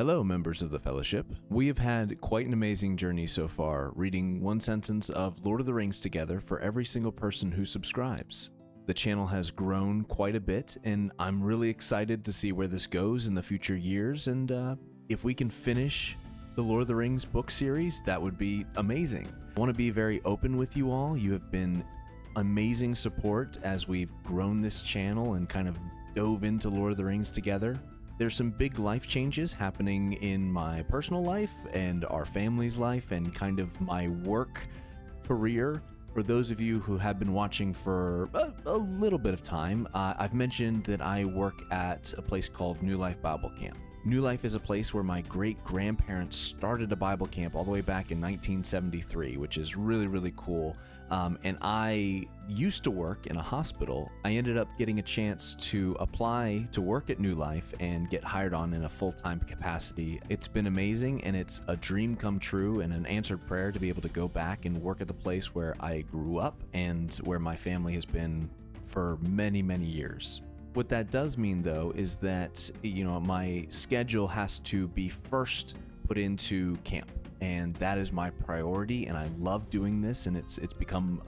Hello, members of the Fellowship. We have had quite an amazing journey so far, reading one sentence of Lord of the Rings together for every single person who subscribes. The channel has grown quite a bit, and I'm really excited to see where this goes in the future years, and if we can finish the Lord of the Rings book series, that would be amazing. I want to be very open with you all. You have been amazing support as we've grown this channel and kind of dove into Lord of the Rings together. There's some big life changes happening in my personal life and our family's life and kind of my work career. For those of you who have been watching for a little bit of time, I've mentioned that I work at a place called New Life Bible Camp. New Life is a place where my great-grandparents started a Bible camp all the way back in 1973, which is really, really cool. And I used to work in a hospital. I ended up getting a chance to apply to work at New Life and get hired on in a full-time capacity. It's been amazing, and it's a dream come true and an answered prayer to be able to go back and work at the place where I grew up and where my family has been for many, many years. What that does mean, though, is that, my schedule has to be first put into camp. And that is my priority, and I love doing this, and it's become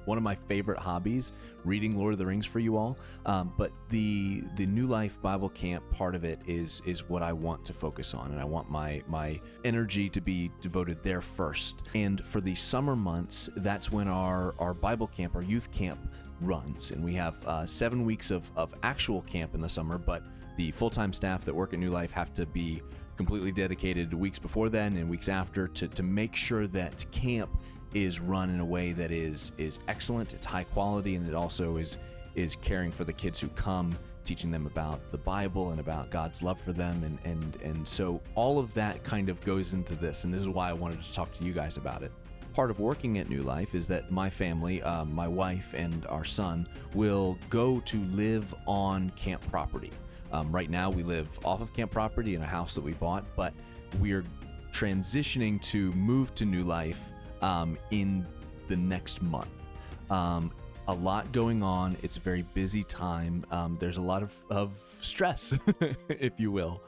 one of my favorite hobbies, reading Lord of the Rings for you all. But the New Life Bible Camp part of it is what I want to focus on, and I want my energy to be devoted there first. And for the summer months, that's when our Bible camp, our youth camp, runs, and we have 7 weeks of actual camp in the summer, but the full-time staff that work at New Life have to be completely dedicated weeks before then and weeks after to make sure that camp is run in a way that is excellent, it's high quality, and it also is caring for the kids who come, teaching them about the Bible and about God's love for them, and so all of that kind of goes into this, and this is why I wanted to talk to you guys about it. Part of working at New Life is that my family, my wife and our son, will go to live on camp property. Right now we live off of camp property in a house that we bought, but we're transitioning to move to New Life in the next month. A lot going on. It's a very busy time. There's a lot of stress, if you will.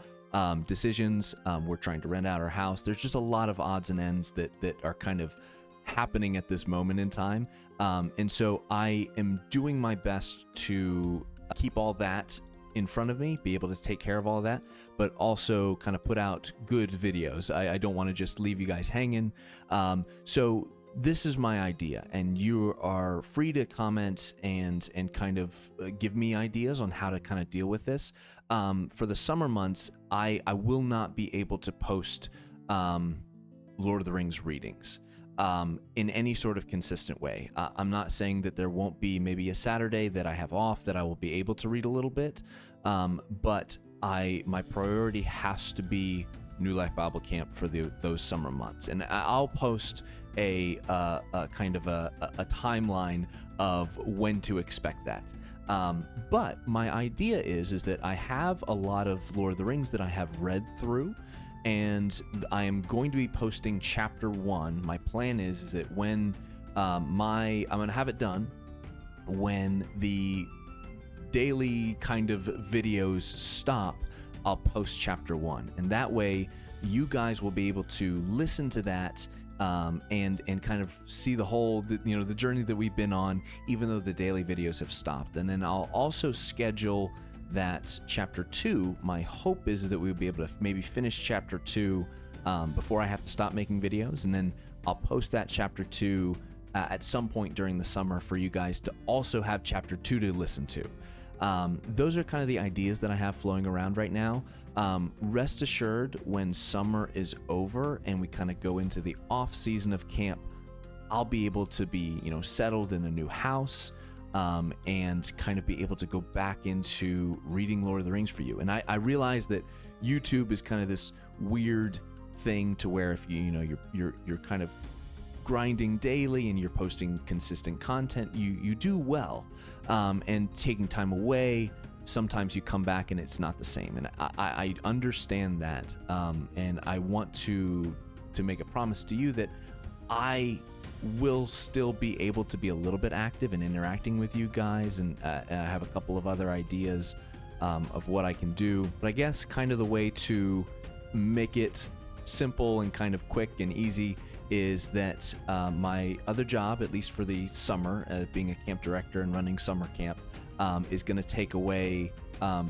Decisions. We're trying to rent out our house. There's just a lot of odds and ends that are kind of happening at this moment in time. And so I am doing my best to keep all that in front of me, be able to take care of all of that, but also kind of put out good videos. I don't want to just leave you guys hanging. So this is my idea, and you are free to comment and kind of give me ideas on how to kind of deal with this. For the summer months, I will not be able to post Lord of the Rings readings in any sort of consistent way. I'm not saying that there won't be maybe a Saturday that I have off that I will be able to read a little bit, but my priority has to be New Life Bible Camp for those summer months, and I'll post a kind of a timeline of when to expect that. But my idea is that I have a lot of Lord of the Rings that I have read through, and I am going to be posting chapter 1. My plan is that when I'm going to have it done when the daily kind of videos stop. I'll post chapter 1, and that way you guys will be able to listen to that and kind of see the whole the journey that we've been on, even though the daily videos have stopped. And then I'll also schedule that chapter 2. My hope is that we'll be able to maybe finish chapter 2 before I have to stop making videos, and then I'll post that chapter 2 at some point during the summer for you guys to also have chapter 2 to listen to. Those are kind of the ideas that I have flowing around right now. Rest assured, when summer is over and we kind of go into the off season of camp, I'll be able to be settled in a new house, and kind of be able to go back into reading Lord of the Rings for you. And I realize that YouTube is kind of this weird thing to where if you're kind of grinding daily and you're posting consistent content, you do well. And taking time away, sometimes you come back and it's not the same. And I understand that, and I want to make a promise to you that I will still be able to be a little bit active and interacting with you guys, and I have a couple of other ideas of what I can do. But I guess kind of the way to make it simple and kind of quick and easy is that my other job, at least for the summer, being a camp director and running summer camp, is going to take away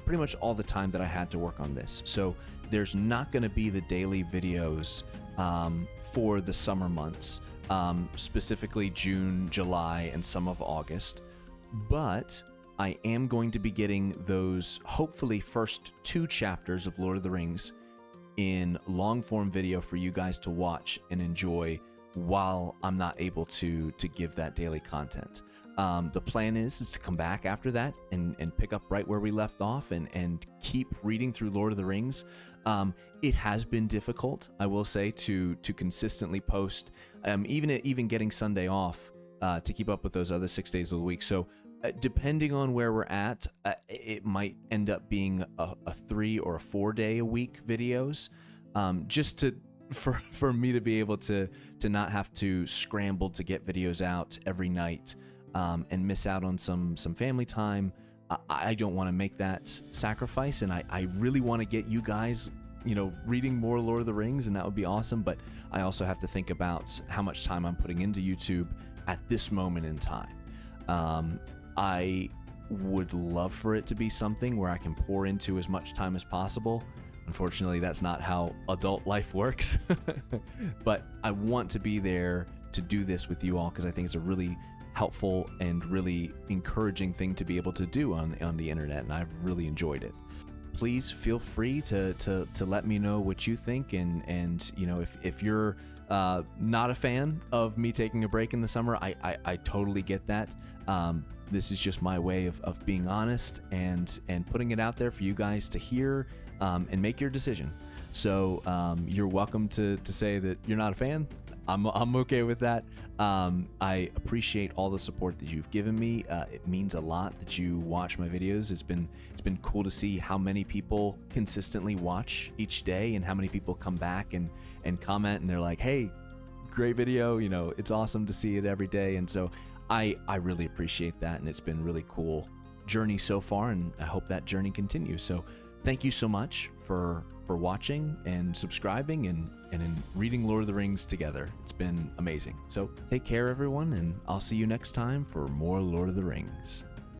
pretty much all the time that I had to work on this. So there's not going to be the daily videos for the summer months, specifically June, July, and some of August. But I am going to be getting those, hopefully, first 2 chapters of Lord of the Rings in long form video for you guys to watch and enjoy while I'm not able to give that daily content. The plan is to come back after that and pick up right where we left off and keep reading through Lord of the Rings. It has been difficult, I will say, to consistently post, even getting Sunday off to keep up with those other 6 days of the week. So depending on where we're at, it might end up being a 3 or a 4 day a week videos, just for me to be able to not have to scramble to get videos out every night and miss out on some family time. I don't want to make that sacrifice, and I really want to get you guys, reading more Lord of the Rings, and that would be awesome. But I also have to think about how much time I'm putting into YouTube at this moment in time. I would love for it to be something where I can pour into as much time as possible. Unfortunately, that's not how adult life works. But I want to be there to do this with you all because I think it's a really helpful and really encouraging thing to be able to do on the internet, and I've really enjoyed it. Please feel free to let me know what you think, and if you're not a fan of me taking a break in the summer, I totally get that. This is just my way of being honest and putting it out there for you guys to hear and make your decision. So you're welcome to say that you're not a fan. I'm okay with that. I appreciate all the support that you've given me. It means a lot that you watch my videos. It's been cool to see how many people consistently watch each day and how many people come back and comment, and they're like, hey, great video. It's awesome to see it every day. And so I really appreciate that, and it's been really cool journey so far, and I hope that journey continues. So thank you so much for watching and subscribing and in reading Lord of the Rings together. It's been amazing. So take care, everyone, and I'll see you next time for more Lord of the Rings.